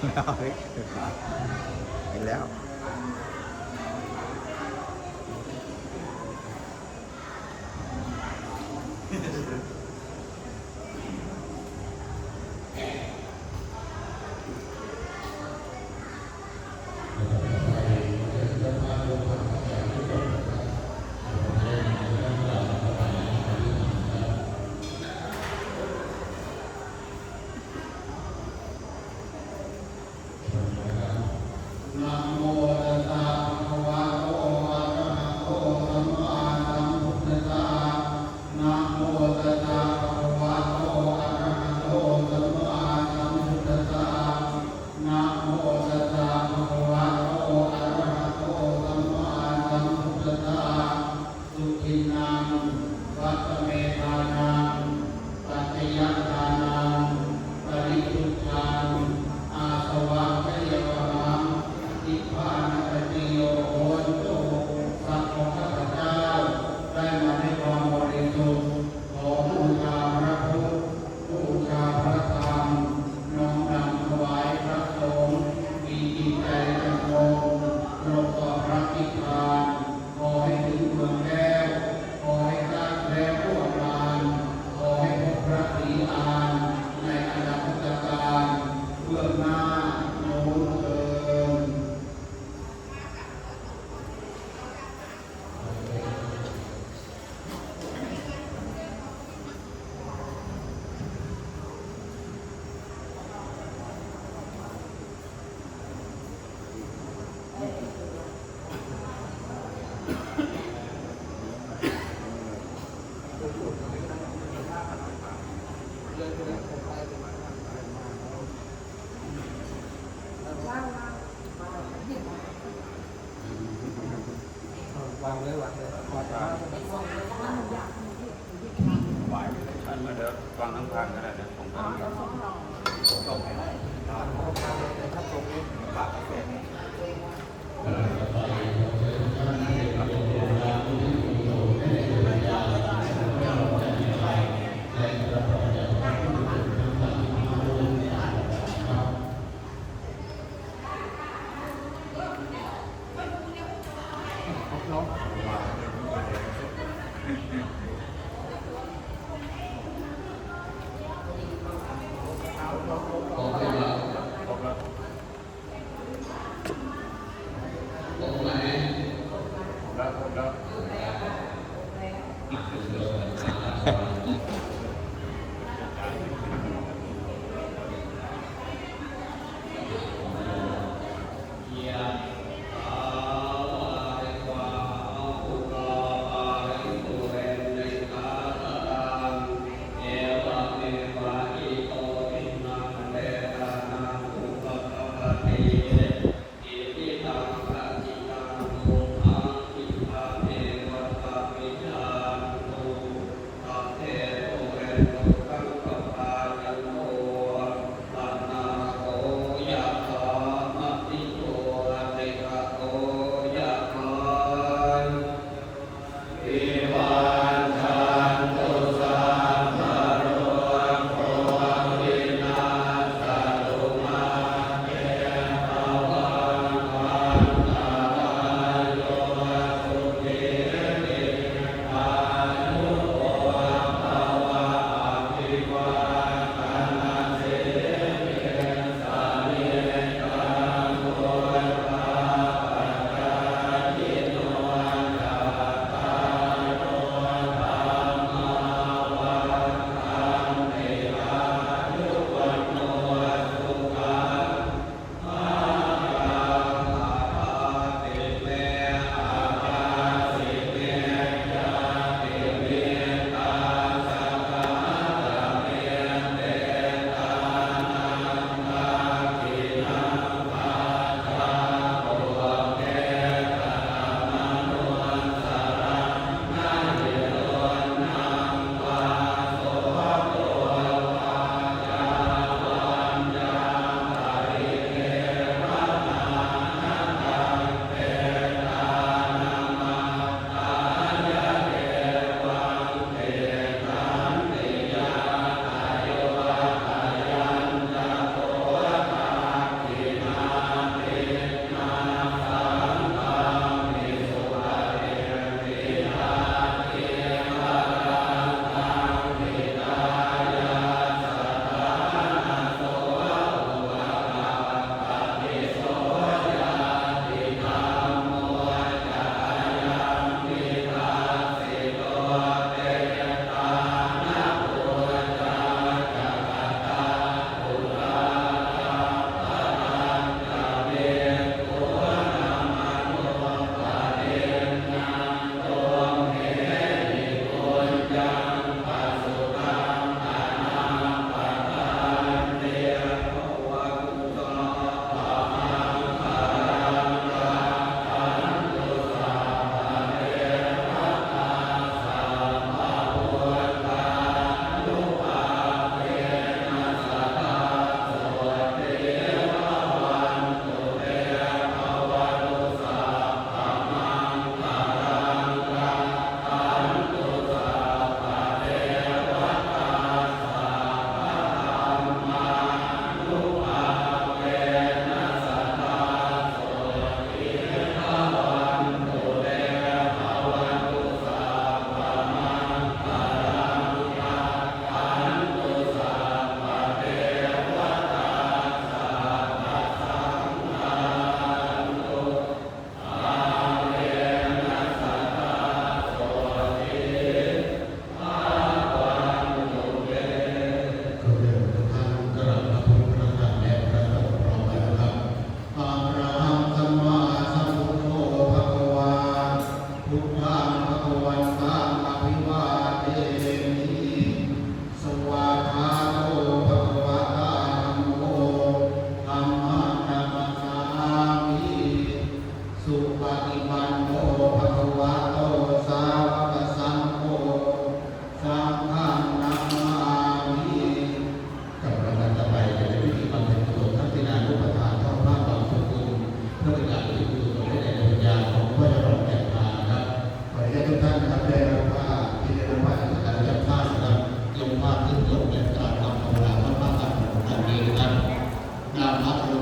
ไปแล้ว นะโมตัสสะภะคะวะโตอะระหะโตสัมมาสัมพุทธัสสะนะโมตัสสะภะคะวะโตอะระหะโตสัมมาสัมพุทธัสสะนะโมตัสสะภะคะวะโตอะระหะโตสัมมาสัมพุทธัสสะสุขินังวัตเมธานังปัจจยทานังปริสุทธังอาสวะเขยวหังนิพพานปฏิโยโหตุสัพพะข้าพเจ้าได้มาในความบริสุทธิ์ขอบูชาพระพุทธบูชาพระธรรมน้อมนำถวายพระสงฆ์มีจิตใจตั้งตรงตรงต่อพระนิพพานขอให้ถึงเมืองแก้วขอให้ได้แล้วพวกลานขอให้พบพระศรีอานในอนาคตการเบื้องหน้าโน้นเถิด วางเลยพอจะ ไหวท่านมาเดี๋ยวฟังทั้งทางก็ได้เดี๋ยวผมก็ต้อง ถ้าตรงนี้ปากเสร็จเนาะ เ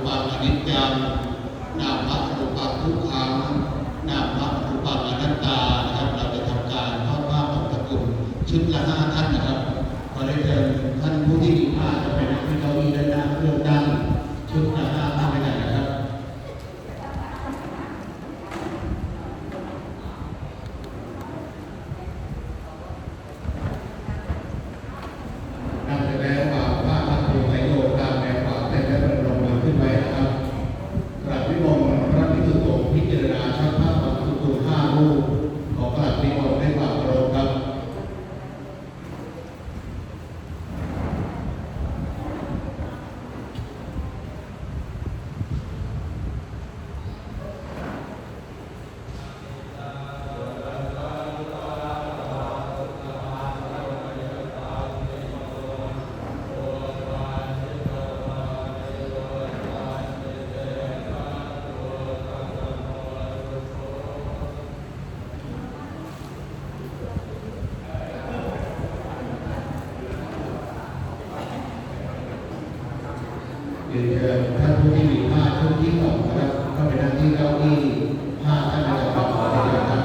ปังอนิจจังนามพระอรูปังทุกขังนามพระอรูปังอนัตตานะครับเราจะทำการทอดผ้าของตะกรุดชุดละ5ท่านนะครับขอได้เชิญท่านผู้ที่มีผ้าจะเป็นที่เก้าอี้ด้านหน้าเครื่องตั้งชุดละ5ท่านด้วยกันนะครับนำไปแล้ววางผ้าพันธุ์ไว้โยกตามแนวขวาแต่ได้ประนมมือขึ้นไว้นะครับกราบนิมนต์พระภิกษุสงฆ์พิจารณาชักผ้าของตะกรุด5 รูปขอกราบนิมนต์ด้วยความเคารพครับ เรียนเชิญท่านผู้ที่มีผ้าชุดที่2นะครับเข้าไปนั่งที่เก้าอี้5ท่านนะครับขอเรียนเชิญครับ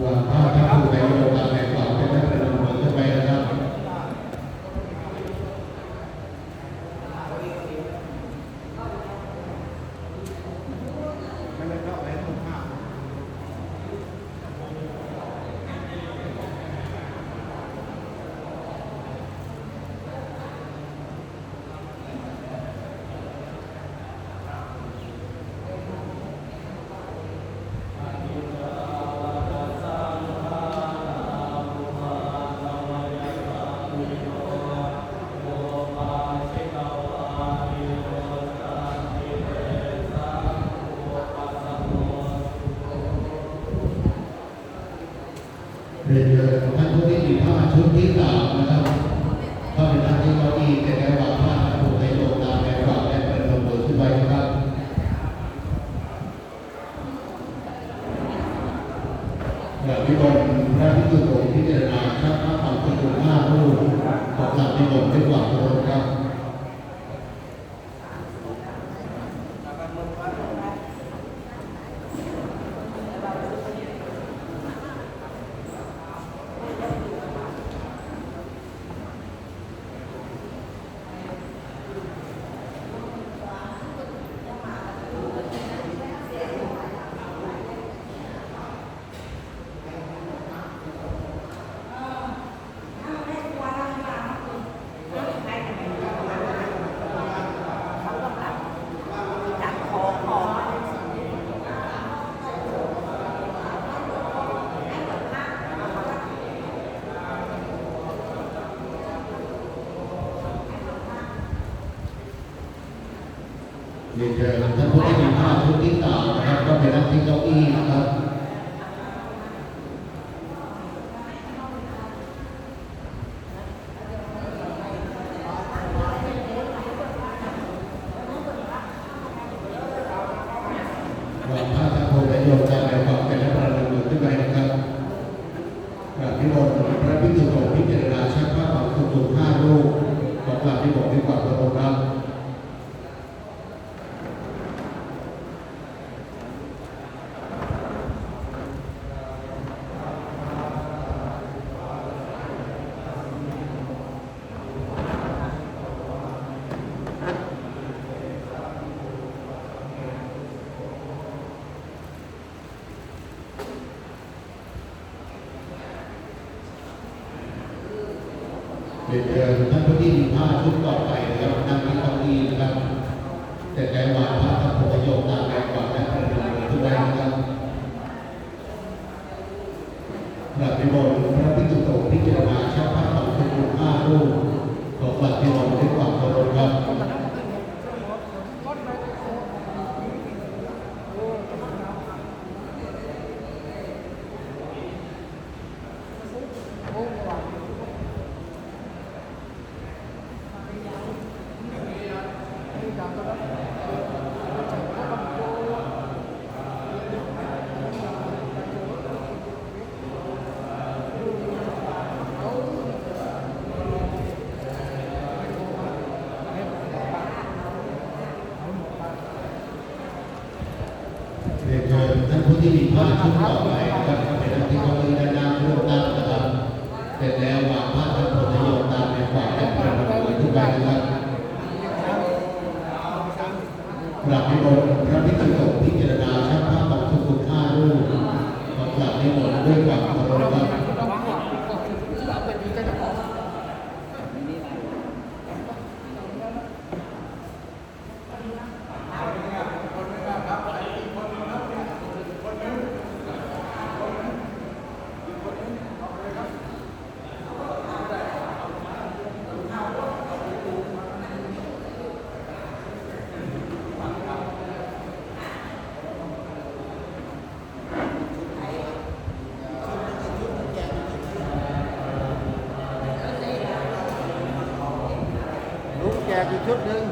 วางผ้าทับผู้ในโลกาในขวาเป็นนักประดมมือขึ้นไปนะครับเรียนเชิญท่านผู้ที่มีผ้าชุดที่3นะครับเข้าไปนั่งที่เก้าอี้แต่ได้วางผ้าทับผู้ในโลกาในขวาและประดมมือขึ้นไปนะครับกราบนิมนต์พระภิกษุสงฆ์พิจารณาชักผ้าของตะกรุด5 รูปขอกราบนิมนต์ด้วยความเคารพครับ เรียนเชิญท่านผู้ที่มีผ้าชุดที่3นะครับก็ไปนั่งที่เก้าอี้นะครับวางผ้าทับผู้ในโลกาในขวาเป็นนักประดมมือขึ้นไปนะครับกราบนิมนต์พระภิกษุสงฆ์พิจารณาชักผ้าของตะกรุด5 รูปขอกราบนิมนต์ด้วยความเคารพครับ เรียนเชิญท่านผู้ที่มีผ้าชุดต่อไปนะครับนั่งที่เก้าอี้นะครับแต่ได้วางผ้าทับผู้โยกตามแนวขวาและประดมมือขึ้นไว้นะครับกราบนิมนต์พระภิกษุสงฆ์พิจารณาชักผ้าของตะกรุด5 รูปขอกราบนิมนต์ด้วยความเคารพครับ ที่มีผ้าชุดต่อไปนะครับเป็นอันที่เขาเรียกนามเรื่องตั้งนะครับเสร็จแล้ววางผ้าทับผลประโยชน์ตามในฝ่ายและประดับไว้ทุกใบนะครับกราบนิมนต์พระภิกษุสงฆ์พิจารณาชักผ้าของทุกขุนห้ารูปขอกราบนิมนต์ด้วยความเคารพครับ ลุงแจกอีกชุดหนึ่ง